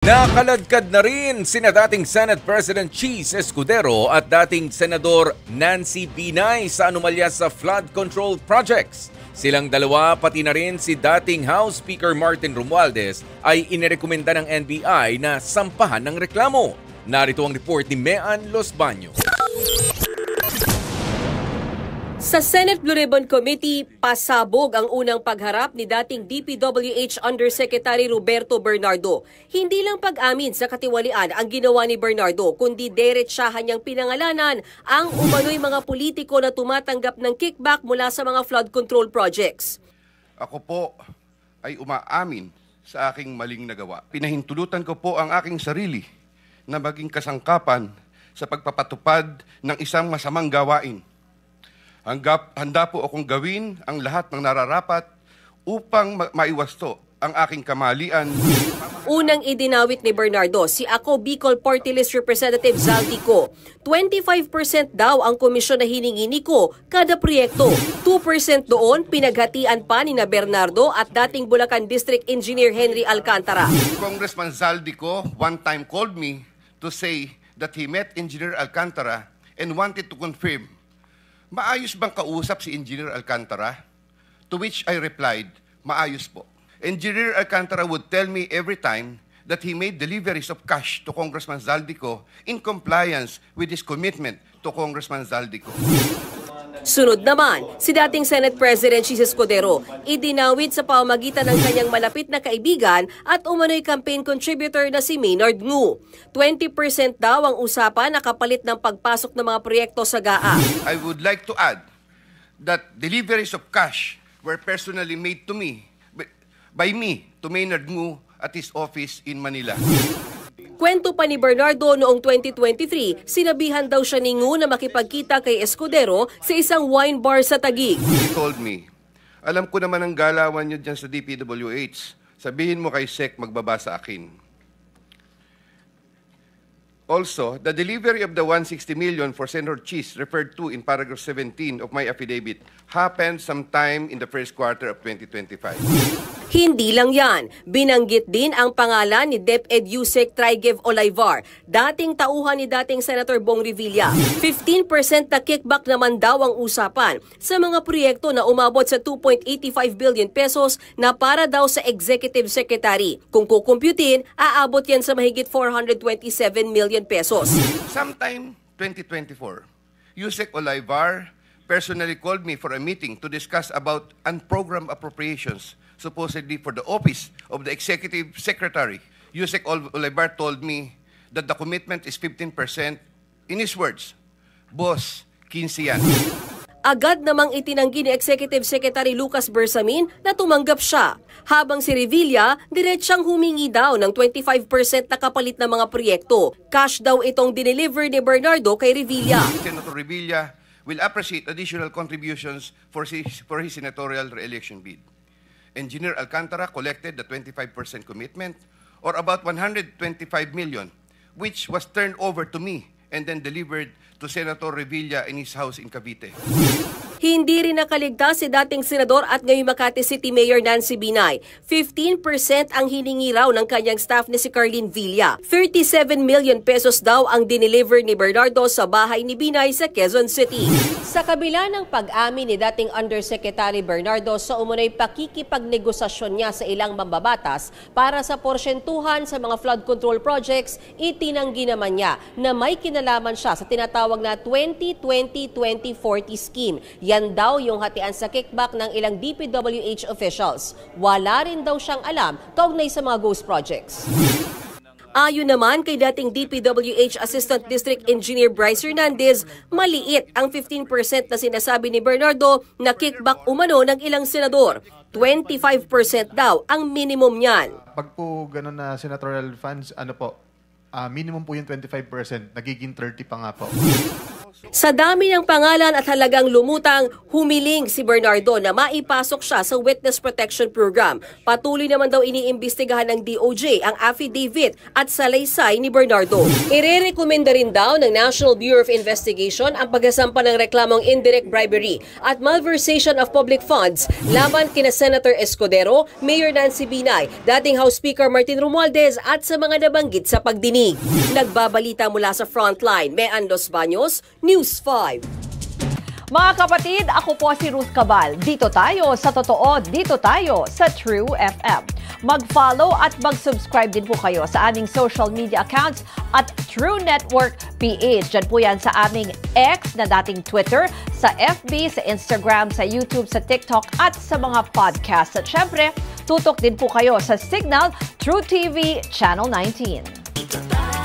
Nakaladkad na rin sina dating Senate President Cheese Escudero at dating Senador Nancy Binay sa anomalya sa flood control projects. Silang dalawa pati na rin si dating House Speaker Martin Romualdez ay inirekomenda ng NBI na sampahan ng reklamo. Narito ang report ni Mean Los Baños. Sa Senate Blue Ribbon Committee, pasabog ang unang pagharap ni dating DPWH Undersecretary Roberto Bernardo. Hindi lang pag-amin sa katiwalian ang ginawa ni Bernardo, kundi derechahan niyang pinangalanan ang umano'y mga politiko na tumatanggap ng kickback mula sa mga flood control projects. Ako po ay umaamin sa aking maling nagawa. Pinahintulutan ko po ang aking sarili na maging kasangkapan sa pagpapatupad ng isang masamang gawain. Handa po akong gawin ang lahat ng nararapat upang maiwasto ang aking kamalian. Unang idinawit ni Bernardo si Ako Bicol Party List Representative Zaldico. 25% daw ang komisyon na hiningi ni Ko kada proyekto. 2% doon pinaghatian pa ni na Bernardo at dating Bulacan District Engineer Henry Alcantara. Congressman Zaldico one time called me to say that he met Engineer Alcantara and wanted to confirm, maayos bang kausap si Engineer Alcantara? To which I replied, maayos po. Engineer Alcantara would tell me every time that he made deliveries of cash to Congressman Zaldico in compliance with his commitment to Congressman Zaldico. Sunod naman, si dating Senate President Cheese Escudero, idinawit sa pamamagitan ng kanyang malapit na kaibigan at umano'y campaign contributor na si Maynard Ngu. 20% daw ang usapan na kapalit ng pagpasok ng mga proyekto sa GAA. I would like to add that deliveries of cash were personally made to me, by me, to Maynard Ngu at his office in Manila. Kwento pa ni Bernardo noong 2023, sinabihan daw siya ni Ngu na makipagkita kay Escudero sa isang wine bar sa Taguig. He told me, alam ko naman ang galawan niyo dyan sa DPWH. Sabihin mo kay Sec magbaba sa akin. Also, the delivery of the 160 million for Senator Cheese referred to in paragraph 17 of my affidavit happened sometime in the first quarter of 2025. Hindi lang yan, binanggit din ang pangalan ni DepEd Yusek Trigev Olivar, dating tauhan ni dating Senator Bong Revilla. 15% na kickback naman daw ang usapan sa mga proyekto na umabot sa 2.85 billion pesos na para daw sa Executive Secretary. Kung kukumputin, aabot yan sa mahigit 427 million pesos. Sometime 2024, Yusek Olivar personally called me for a meeting to discuss about unprogrammed appropriations supposedly for the office of the Executive Secretary. Yusek Olivar told me that the commitment is 15%. In his words, Boss, 15 yan. Agad namang itinanggi ni Executive Secretary Lucas Bersamin na tumanggap siya. Habang si Revilla, diretsang humingi daw ng 25% na kapalit ng mga proyekto. Cash daw itong dineliver ni Bernardo kay Revilla. Senator Revilla will appreciate additional contributions for his senatorial re-election bid. Engineer Alcantara collected the 25% commitment, or about 125 million, which was turned over to me and then delivered to Senator Revilla in his house in Cavite. Hindi rin nakaligtas si dating senador at ngayon Makati City Mayor Nancy Binay. 15% ang hiningi raw ng kanyang staff ni si Carlene Villa. 37 million pesos daw ang dineliver ni Bernardo sa bahay ni Binay sa Quezon City. Sa kabila ng pag-amin ni dating Undersecretary Bernardo sa umunoy pakikipagnegosasyon niya sa ilang mambabatas para sa porsyentuhan sa mga flood control projects, itinanggi naman niya na may kinalaman siya sa tinatawag na 20-20-20-40 scheme. Yan daw yung hatian sa kickback ng ilang DPWH officials. Wala rin daw siyang alam kaugnay sa mga ghost projects. Ayon naman kay dating DPWH Assistant District Engineer Bryce Hernandez, maliit ang 15% na sinasabi ni Bernardo na kickback umano ng ilang senador. 25% daw ang minimum niyan. Pag po gano'n na senatorial funds, minimum po yung 25%, nagiging 30 pa nga po. Sa dami ng pangalan at halagang lumutang, humiling si Bernardo na maipasok siya sa Witness Protection Program. Patuloy naman daw iniimbestigahan ng DOJ ang affidavit at salaysay ni Bernardo. Irerekomenda rin daw ng National Bureau of Investigation ang pagsasampa ng reklamong indirect bribery at malversation of public funds laban kina Senator Escudero, Mayor Nancy Binay, dating House Speaker Martin Romualdez at sa mga nabanggit sa pagdinig. Nagbabalita mula sa Frontline, Mean Los Baños, News 5. Mga kapatid, ako po si Ruth Cabal. Dito tayo sa totoo, dito tayo sa True FM. Mag-follow at mag-subscribe din po kayo sa aming social media accounts at True Network PH. Diyan po yan sa aming X na dating Twitter, sa FB, sa Instagram, sa YouTube, sa TikTok at sa mga podcasts. At syempre, tutok din po kayo sa Signal True TV Channel 19.